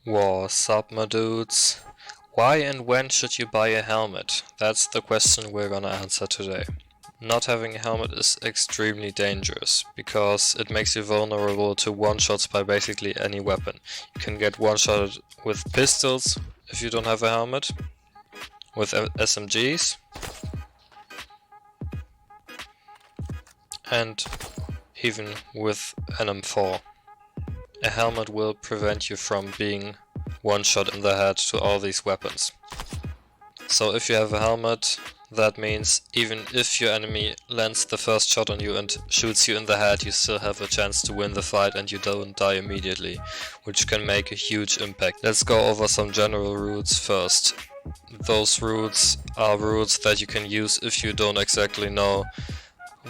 What's up, my dudes? Why and when should you buy a helmet? That's the question we're gonna answer today. Not having a helmet is extremely dangerous, because it makes you vulnerable to one-shots by basically any weapon. You can get one-shotted with pistols if you don't have a helmet, with SMGs, and even with an M4. A helmet will prevent you from being one shot in the head to all these weapons. So if you have a helmet, that means even if your enemy lands the first shot on you and shoots you in the head, you still have a chance to win the fight and you don't die immediately, which can make a huge impact. Let's go over some general rules first. Those rules are rules that you can use if you don't exactly know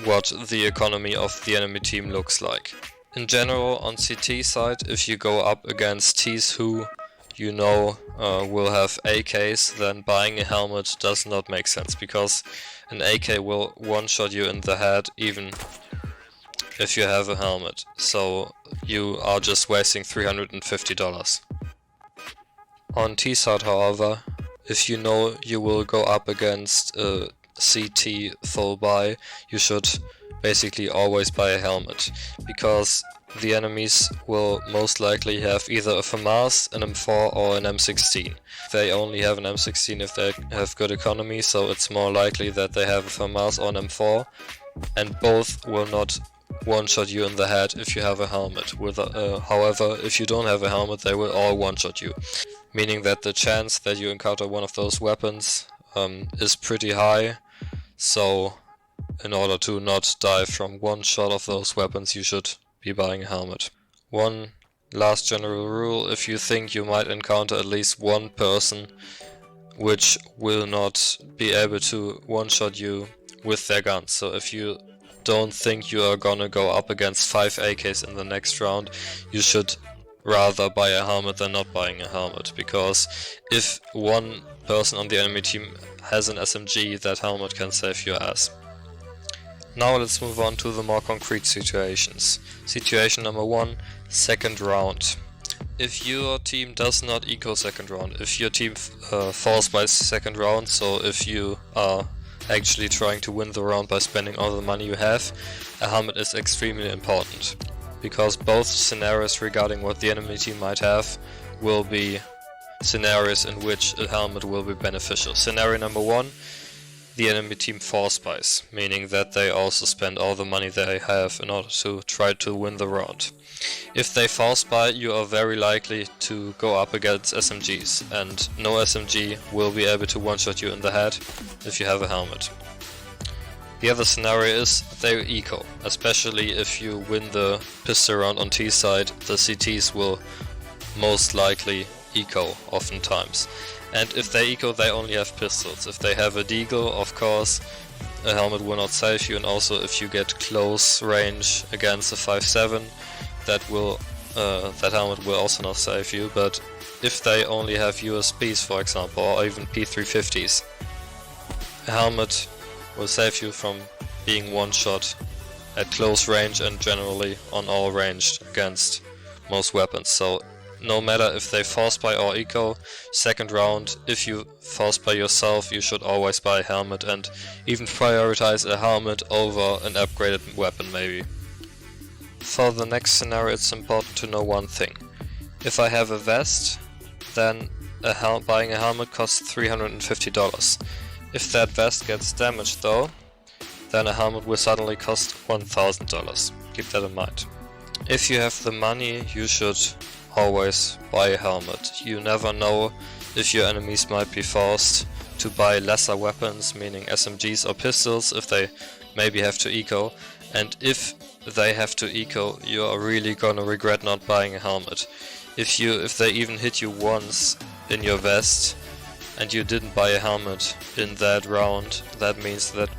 what the economy of the enemy team looks like. In general, on CT side, if you go up against Ts who you know will have AKs, then buying a helmet does not make sense, because an AK will one-shot you in the head even if you have a helmet, so you are just wasting $350. On T side, however, if you know you will go up against a CT full buy, you should basically always buy a helmet, because the enemies will most likely have either a FAMAS, an M4 or an M16. They only have an M16 if they have good economy, so it's more likely that they have a FAMAS or an M4, and both will not one-shot you in the head if you have a helmet. However, if you don't have a helmet, they will all one-shot you, meaning that the chance that you encounter one of those weapons is pretty high. So in order to not die from one shot of those weapons, you should be buying a helmet. One last general rule: if you think you might encounter at least one person which will not be able to one-shot you with their guns, so if you don't think you are gonna go up against 5 AKs in the next round, you should rather buy a helmet than not buying a helmet, because if one person on the enemy team has an SMG, that helmet can save your ass. Now let's move on to the more concrete situations. Situation number 1, second round. If your team does not eco second round, if your team falls by second round, so if you are actually trying to win the round by spending all the money you have, a helmet is extremely important, because both scenarios regarding what the enemy team might have will be scenarios in which a helmet will be beneficial. Scenario number 1, the enemy team force buys, meaning that they also spend all the money they have in order to try to win the round. If they force buy, you are very likely to go up against SMGs, and no SMG will be able to one-shot you in the head if you have a helmet. The other scenario is they eco, especially if you win the pistol round on T side, the CTs will most likely eco oftentimes. And if they eco, they only have pistols. If they have a deagle, of course, a helmet will not save you, and also if you get close range against a 5.7, that helmet will also not save you. But if they only have USPs, for example, or even P350s, a helmet will save you from being one shot at close range and generally on all ranged against most weapons. So no matter if they force buy or eco, second round, if you force buy yourself, you should always buy a helmet, and even prioritize a helmet over an upgraded weapon maybe. For the next scenario, it's important to know one thing. If I have a vest, then buying a helmet costs $350. If that vest gets damaged though, then a helmet will suddenly cost $1,000. Keep that in mind. If you have the money, you should always buy a helmet. You never know if your enemies might be forced to buy lesser weapons, meaning SMGs or pistols, if they maybe have to eco, and if they have to eco, you are really gonna regret not buying a helmet. If they even hit you once in your vest and you didn't buy a helmet in that round, that means that,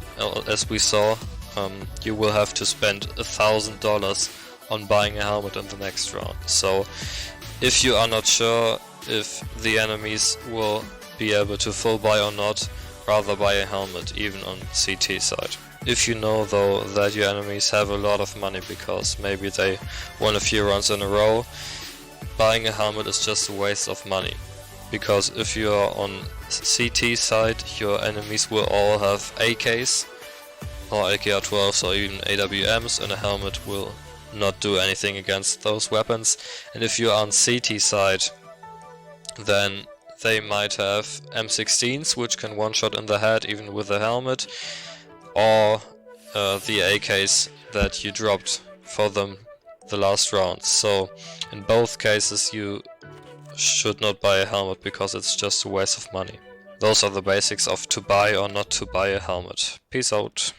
as we saw, you will have to spend $1,000 on buying a helmet in the next round. So if you are not sure if the enemies will be able to full buy or not, rather buy a helmet, even on CT side. If you know though that your enemies have a lot of money because maybe they won a few runs in a row, buying a helmet is just a waste of money. Because if you are on CT side, your enemies will all have AKs or AKR-12s or even AWMs, and a helmet will not do anything against those weapons. And if you are on CT side, then they might have M16s, which can one-shot in the head even with a helmet, or the AKs that you dropped for them the last round. So in both cases you should not buy a helmet because it's just a waste of money. Those are the basics of to buy or not to buy a helmet. Peace out.